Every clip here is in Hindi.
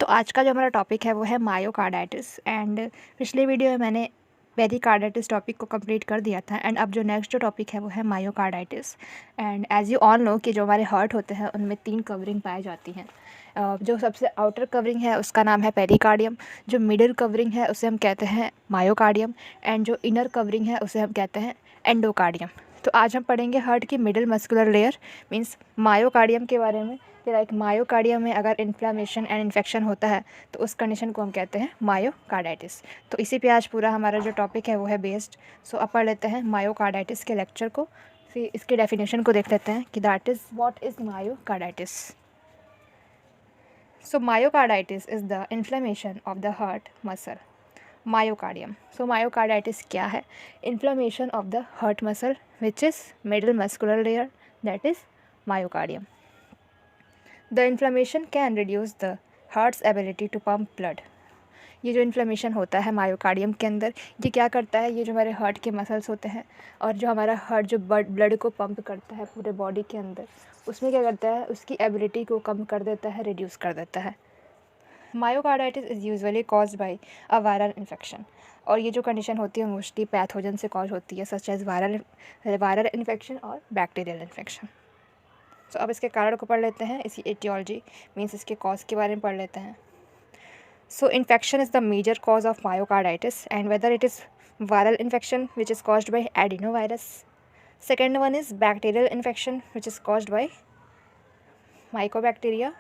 तो आज का जो हमारा टॉपिक है वो है मायोकार्डाइटिस। एंड पिछले वीडियो में मैंने पेरिकार्डाइटिस टॉपिक को कंप्लीट कर दिया था। एंड अब जो नेक्स्ट जो टॉपिक है वो है myocarditis. And as you all know कि जो हमारे हार्ट होते हैं उनमें 3 कवरिंग पाई जाती हैं। जो सबसे आउटर कवरिंग है उसका नाम है पेरिकार्डियम, जो मिडिल कवरिंग है उसे हम कहते हैं मायोकार्डियम, एंड जो इनर कवरिंग है उसे हम कहते हैं एंडोकार्डियम। तो आज हम पढ़ेंगे हार्ट की middle muscular layer means myocardium के बारे में कि लाइक मायोकार्डियम में अगर इन्फ्लामेशन एंड इन्फेक्शन होता है तो उस कंडीशन को हम कहते हैं मायोकार्डाइटिस। तो इसी पे आज पूरा हमारा जो टॉपिक है वो है बेस्ड। सो अब पढ़ लेते हैं मायोकार्डाइटिस के लेक्चर को, फिर इसके डेफिनेशन को देख लेते हैं कि that is what is myocarditis. So myocarditis is the inflammation of the heart muscle myocardium. So myocarditis क्या है? Inflammation of the heart muscle which is middle muscular layer, that is myocardium. The inflammation can reduce the heart's ability to pump blood. ये जो इन्फ्लेमेशन होता है मायोकार्डियम के अंदर, ये क्या करता है, ये जो हमारे हार्ट के मसल्स होते हैं और जो हमारा हार्ट जो ब्लड को पंप करता है पूरे बॉडी के अंदर, उसमें क्या करता है, उसकी एबिलिटी को कम कर देता है, रिड्यूस कर देता है। Myocarditis is usually caused by a viral infection. और ये जो कंडीशन होती है मोस्टली पैथोजन से कॉज होती है, सच एज वायरल इन्फेक्शन और बैक्टीरियल इन्फेक्शन। तो अब इसके कारण को पढ़ लेते हैं, इसकी एटियोलॉजी मीन्स इसके कॉज के बारे में पढ़ लेते हैं। So infection is the major cause of myocarditis and whether it is viral infection which is caused by adenovirus. Second one is bacterial infection which is caused by mycobacteria.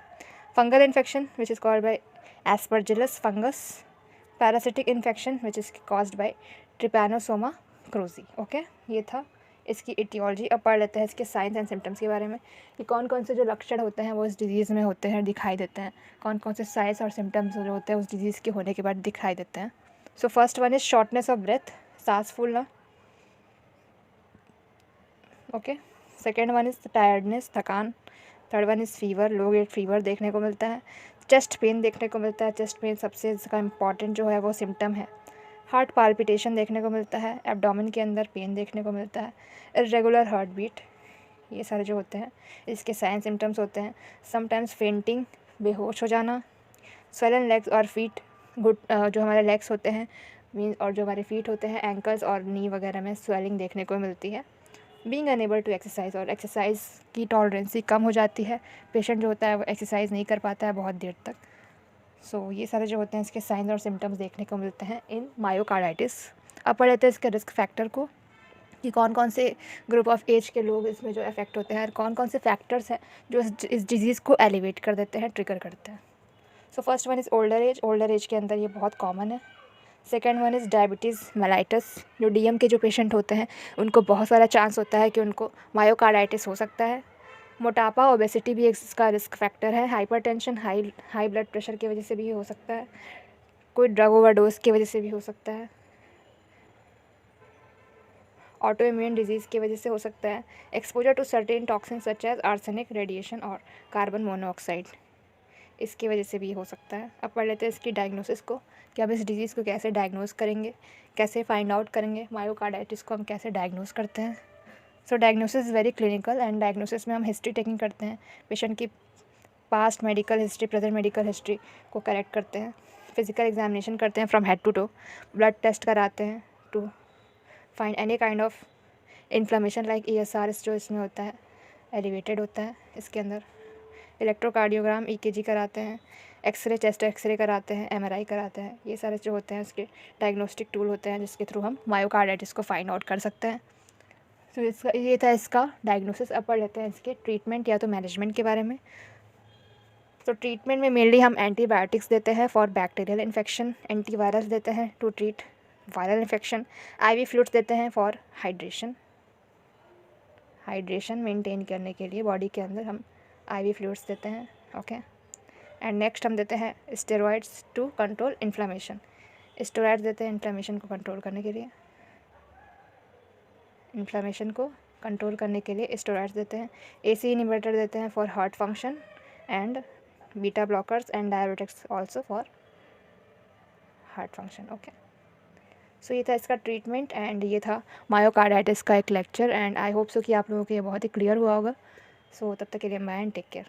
Fungal infection which is caused by aspergillus fungus. Parasitic infection which is caused by trypanosoma cruzi. Okay, ये था इसकी इटियोलॉजी। अब पढ़ लेते हैं इसके साइंस एंड सिम्टम्स के बारे में कि कौन कौन से जो लक्षण होते हैं वो इस डिजीज़ में होते हैं, दिखाई देते हैं, कौन कौन से साइंस और सिम्टम्स जो होते हैं उस डिजीज़ के होने के बाद दिखाई देते हैं। So first one is shortness of breath, सांस फूलना। Okay, second one is tiredness, थकान। Third one is fever, low grade fever देखने को मिलता है। चेस्ट पेन देखने को मिलता है, चेस्ट पेन सबसे इसका इम्पॉर्टेंट जो है वो सिम्टम है। हार्ट पाल्पिटेशन देखने को मिलता है, एब्डोमेन के अंदर पेन देखने को मिलता है, इरेगुलर हार्ट बीट, ये सारे जो होते हैं इसके साइन सिम्टम्स होते हैं। समटाइम्स फेंटिंग, बेहोश हो जाना। स्वेलन लेग्स और फीट, जो हमारे लेग्स होते हैं मीन और जो हमारे फीट होते हैं एंकल्स और नी वगैरह में स्वेलिंग देखने को मिलती है। बीइंग अनेबल टू एक्सरसाइज, और एक्सरसाइज की टॉलरेंसी कम हो जाती है, पेशेंट जो होता है वो एक्सरसाइज नहीं कर पाता है बहुत देर तक। सो ये सारे जो होते हैं इसके साइंस और सिम्टम्स देखने को मिलते हैं इन मायोकार्डाइटिस। अब पढ़ लेते हैं इसके रिस्क फैक्टर को कि कौन कौन से ग्रुप ऑफ एज के लोग इसमें जो अफेक्ट होते हैं और कौन कौन से फैक्टर्स हैं जो इस डिजीज़ को एलिवेट कर देते हैं, ट्रिगर करते हैं। So first one is older age, older age के अंदर ये बहुत कॉमन है। Second one is diabetes mellitus, जो डीएम के जो पेशेंट होते हैं उनको बहुत सारा चांस होता है कि उनको मायोकार्डाइटिस हो सकता है। मोटापा, ओबेसिटी भी इसका रिस्क फैक्टर है। हाइपरटेंशन, हाई ब्लड प्रेशर की वजह से भी हो सकता है। कोई ड्रग ओवरडोज की वजह से भी हो सकता है। ऑटो इम्यून डिजीज़ की वजह से हो सकता है। Exposure to certain toxin such as arsenic, radiation और कार्बन मोनोऑक्साइड, इसकी वजह से भी हो सकता है। अब पढ़ लेते हैं इसकी डायग्नोसिस को कि अब इस डिज़ीज़ को कैसे डायग्नोस करेंगे, कैसे फाइंड आउट करेंगे मायोकार्डाइटिस को हम कैसे डायग्नोस करते हैं। So diagnosis is very clinical and diagnosis में हम हिस्ट्री टेकिंग करते हैं, पेशेंट की past medical history, present medical history को करेक्ट करते हैं। फिजिकल एग्जामिनेशन करते हैं from head to toe, blood test कराते हैं to find any kind of inflammation like ESR जो इसमें होता है एलिवेटेड होता है इसके अंदर। इलेक्ट्रोकार्डियोग्राम, EKG कराते हैं, एक्सरे, चेस्ट एक्सरे कराते हैं, MRI कराते हैं। ये सारे जो होते हैं उसके डायग्नोस्टिक टूल होते हैं जिसके थ्रू हम मायोकार्डाइटिस को फाइंड आउट कर सकते हैं। तो इसका ये था इसका डायग्नोसिस। अब पढ़ लेते हैं इसके ट्रीटमेंट या तो मैनेजमेंट के बारे में। तो ट्रीटमेंट में मेनली हम एंटीबायोटिक्स देते हैं फॉर बैक्टीरियल इन्फेक्शन, एंटीवायरस देते हैं to treat viral infection, IV fluids देते हैं फॉर हाइड्रेशन मेंटेन करने के लिए बॉडी के अंदर हम IV फ्लूइड्स देते हैं। ओके, एंड नेक्स्ट हम देते हैं steroids to control inflammation, steroids देते हैं इन्फ्लेमेशन को कंट्रोल करने के लिए, स्टेरॉइड्स देते हैं। AC इनहिबिटर देते हैं for heart function and beta blockers and diabetics also for heart function. Okay, so ये था इसका ट्रीटमेंट एंड ये था मायोकार्डाइटिस का एक lecture and I hope so कि आप लोगों को ये बहुत ही क्लियर हुआ होगा। सो तब तक के लिए बाय एंड टेक केयर।